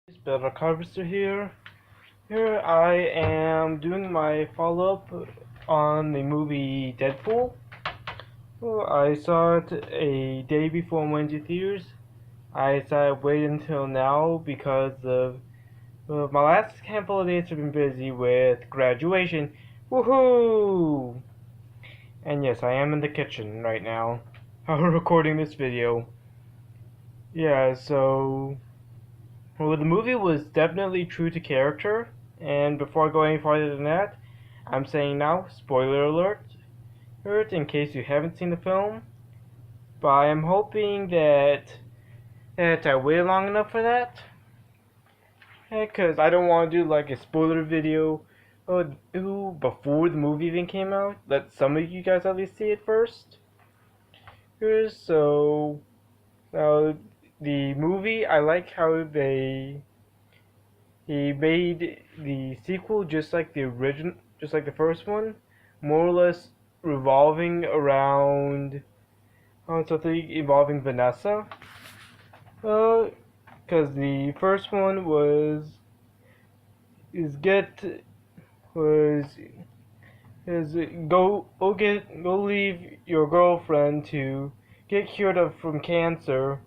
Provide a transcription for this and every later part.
It's Better Harvester here. Here I am doing my follow-up on the movie Deadpool. Well, I saw it a day before it went to theaters. I decided to wait until now because my last handful of days have been busy with graduation. Woohoo! And yes, I am in the kitchen right now. I'm recording this video. Yeah, so well, the movie was definitely true to character, and before I go any farther than that, I'm saying now, spoiler alert, in case you haven't seen the film, but I am hoping that I waited long enough for that, because I don't want to do like a spoiler video before the movie even came out. Let some of you guys at least see it first. So, now the movie, I like how he made the sequel just like the original, just like the first one, more or less revolving around something involving Vanessa. Because the first one is get was is go leave your girlfriend to get cured of from cancer.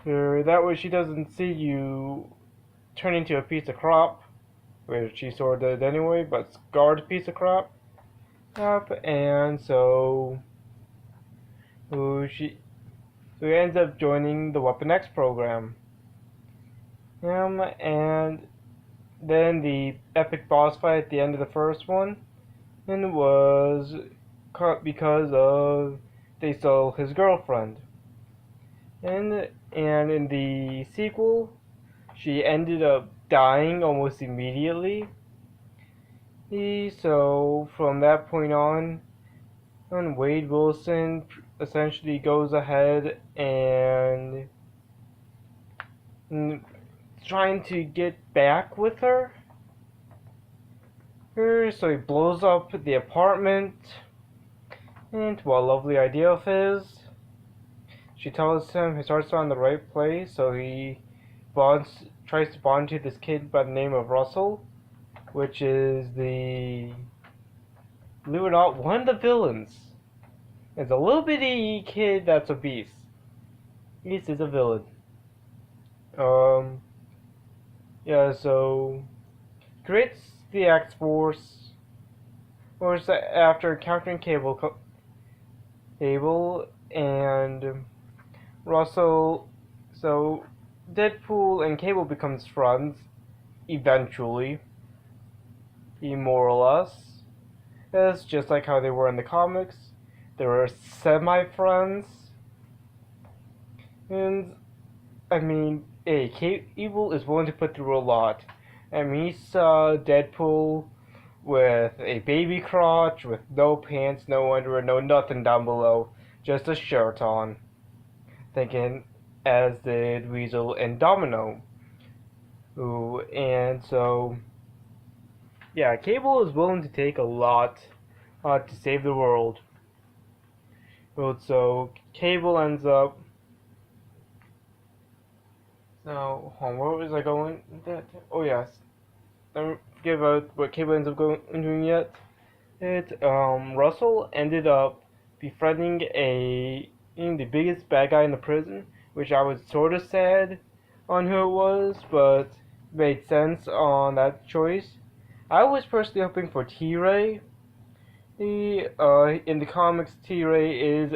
That way she doesn't see you turn into a piece of crap, which she sort of did anyway, but scarred piece of crap. And so she so he ends up joining the Weapon X program. And then the epic boss fight at the end of the first one and was cut because of they stole his girlfriend. And in the sequel, she ended up dying almost immediately. So from that point on, Wade Wilson essentially goes ahead and trying to get back with her. So he blows up the apartment, and what a lovely idea of his. She tells him his heart's not in the right place, so he tries to bond to this kid by the name of Russell, which is believe it or not, one of the villains. It's a little bitty kid that's obese. This is a villain. Yeah, so creates the X-Force, after encountering Cable and Russell. So Deadpool and Cable becomes friends eventually, more or less. It's just like how they were in the comics. They were semi-friends, and I mean, hey, Cable is willing to put through a lot. I mean, he saw Deadpool with a baby crotch, with no pants, no underwear, no nothing down below, just a shirt on. Thinking, as did Weasel and Domino. Ooh, and so, yeah, Cable is willing to take a lot to save the world. Well, so Cable ends up. So, where was I going? Oh yes, don't forget about what Cable ends up doing yet. Russell ended up befriending the biggest bad guy in the prison, which I was sort of sad on who it was, but made sense on that choice. I was personally hoping for T-Ray. In the comics, T-Ray is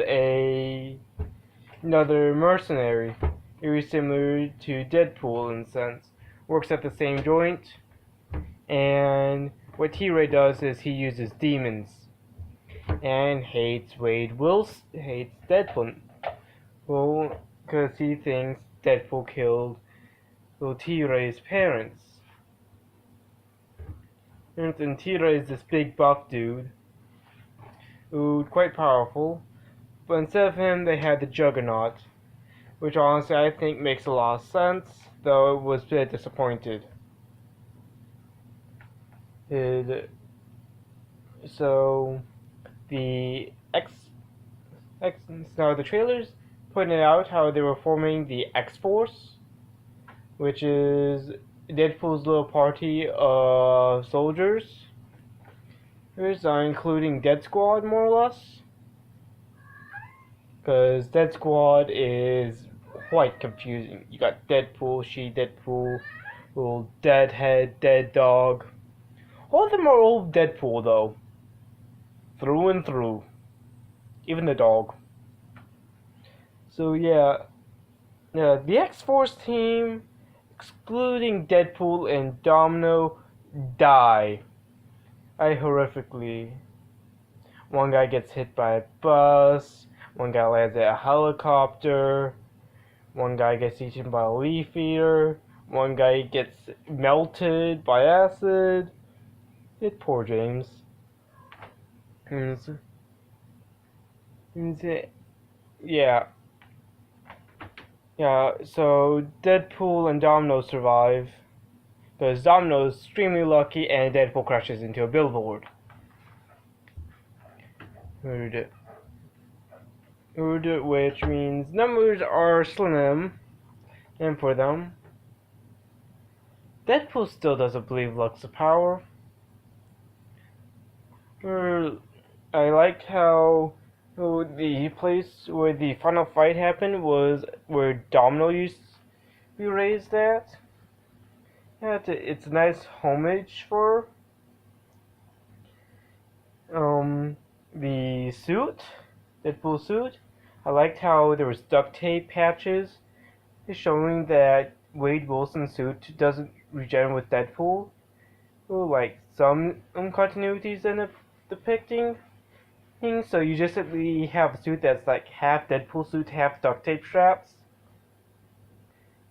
another mercenary, very similar to Deadpool in a sense. Works at the same joint, and what T-Ray does is he uses demons and hates Deadpool. Well, because he thinks Deadpool killed T-Ray's parents. And T-Ray is this big buff dude who's quite powerful, but instead of him they had the Juggernaut, which honestly I think makes a lot of sense, though it was a bit disappointed. So the now the trailers pointed out how they were forming the X-Force, which is Deadpool's little party of soldiers. Including Dead Squad, more or less. Because Dead Squad is quite confusing. You got Deadpool, She-Deadpool, little Deadhead, Dead Dog. All of them are old Deadpool, though. Through and through. Even the dog. So, yeah. The X-Force team, excluding Deadpool and Domino, die. Horrifically. One guy gets hit by a bus. One guy lands at a helicopter. One guy gets eaten by a leaf eater. One guy gets melted by acid. Poor James. Yeah. Yeah, so Deadpool and Domino survive. Because Domino is extremely lucky and Deadpool crashes into a billboard. Which means numbers are slim, and for them, Deadpool still doesn't believe luck's a power. I liked how the place where the final fight happened was where Domino used to be raised at. Yeah, it's a nice homage for the suit, Deadpool suit. I liked how there was duct tape patches showing that Wade Wilson's suit doesn't regenerate with Deadpool. Like some continuities in it depicting. So you just simply have a suit that's like half Deadpool suit, half duct tape straps.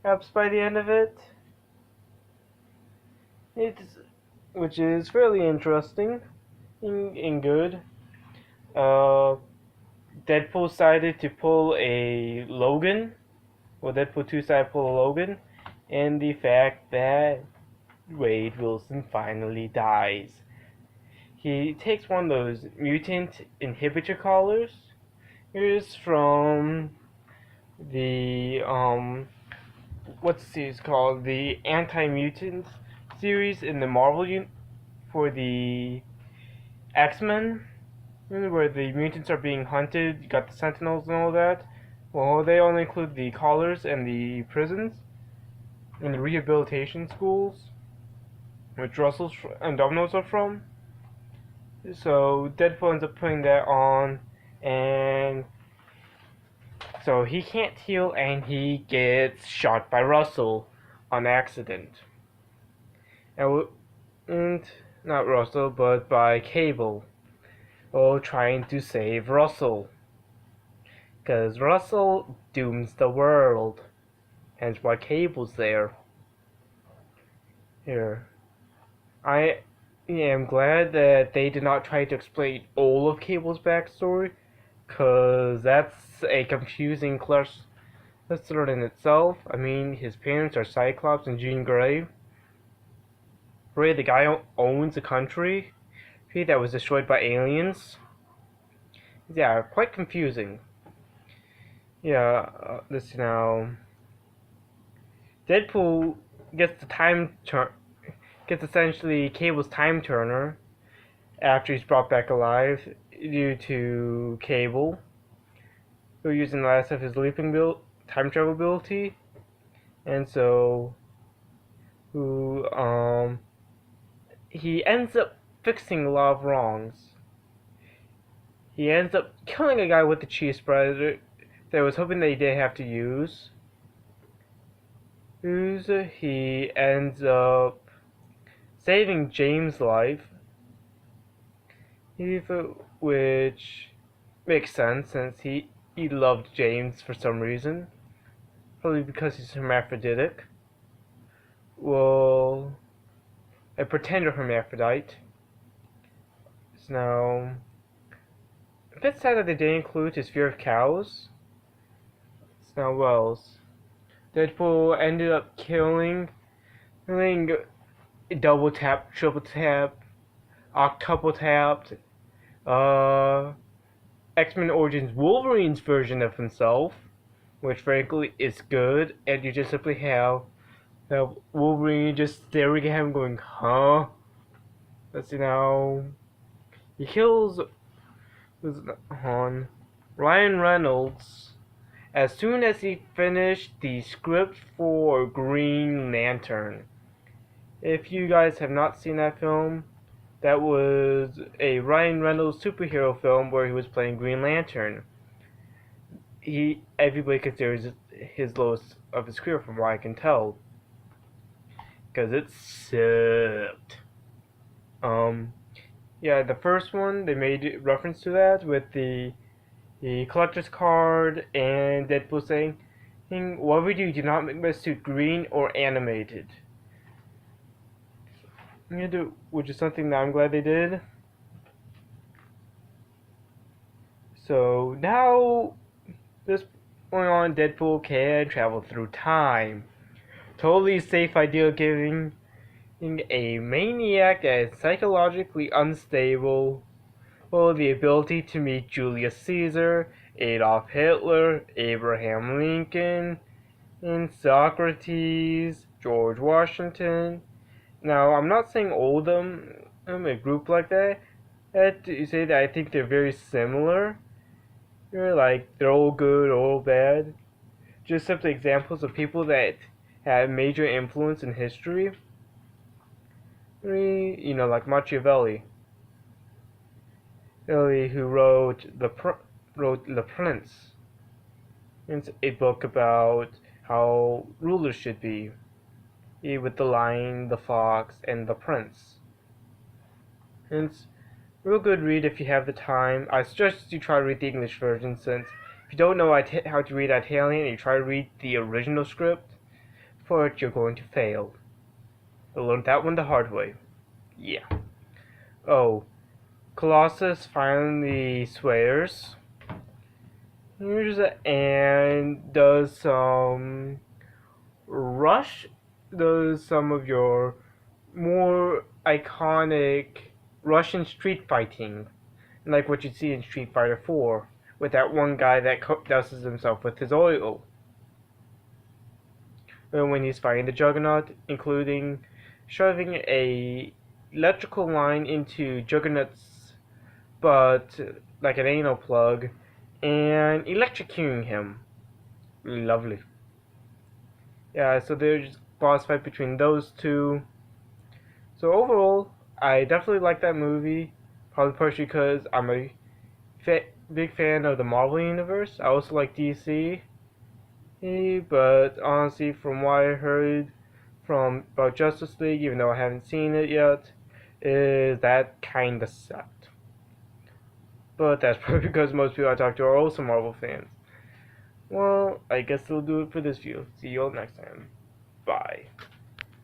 Perhaps by the end of it. Which is fairly interesting and good. Deadpool decided to pull a Logan. Well, Deadpool 2 decided to pull a Logan. And the fact that Wade Wilson finally dies. He takes one of those mutant inhibitor collars. Here's from the what's the series called? The Anti-Mutant series in the Marvel for the X-Men, where the mutants are being hunted. You got the Sentinels and all that. Well, they only include the collars and the prisons and the rehabilitation schools, which Russell and Domino's are from. So Deadpool ends up putting that on, and so he can't heal, and he gets shot by Russell on accident. And not Russell, but by Cable. Trying to save Russell. Because Russell dooms the world. Hence why Cable's there. Here. I am glad that they did not try to explain all of Cable's backstory. Because that's a confusing cluster in itself. I mean, his parents are Cyclops and Jean Grey. Ray, the guy owns a country that was destroyed by aliens. Yeah, quite confusing. Yeah, this now. Deadpool gets gets essentially Cable's time turner after he's brought back alive due to Cable, who using the last of his time travel ability, and so he ends up fixing a lot of wrongs. He ends up killing a guy with the cheese spreader that I was hoping they did have to use. He ends up saving James' life, which makes sense since he loved James for some reason. Probably because he's hermaphroditic. Well, a pretender hermaphrodite. So now, a bit sad that they didn't include his fear of cows. So now, what else? Deadpool ended up killing double tap, triple tap, octuple tapped, X-Men Origins Wolverine's version of himself, which frankly is good, and you just simply have Wolverine just staring at him, going, "Huh?" Let's see now. He kills on Ryan Reynolds as soon as he finished the script for Green Lantern. If you guys have not seen that film, that was a Ryan Reynolds superhero film where he was playing Green Lantern. Everybody considers it his lowest of his career, from what I can tell, because it sucked. Yeah, the first one they made reference to that with the collector's card and Deadpool saying, "Whatever you do not make my suit green or animated." Which is something that I'm glad they did. So now, this point on, Deadpool can travel through time. Totally safe idea, giving a maniac that is psychologically unstable the ability to meet Julius Caesar, Adolf Hitler, Abraham Lincoln, and Socrates, George Washington. Now, I'm not saying all of them a group like that. You say that I think they're very similar. They're all good, all bad. Just simply examples of people that had major influence in history. Like Machiavelli, who wrote *The Prince*. It's a book about how rulers should be, with the lion, the fox, and the prince. And it's a real good read if you have the time. I suggest you try to read the English version, since if you don't know how to read Italian and you try to read the original script for it, you're going to fail. I learned that one the hard way. Yeah. Oh, Colossus finally swears. And does some of your more iconic Russian street fighting, like what you see in Street Fighter 4, with that one guy that douses himself with his oil. When he's fighting the Juggernaut, including shoving a electrical line into Juggernaut's butt like an anal plug, and electrocuting him. Lovely. Yeah, so there's boss fight between those two. So overall, I definitely like that movie. Probably partially because I'm a big fan of the Marvel Universe. I also like DC. But honestly, from what I heard about Justice League, even though I haven't seen it yet, is that kinda sucked. But that's probably because most people I talk to are also Marvel fans. Well, I guess they'll do it for this video. See you all next time. Bye.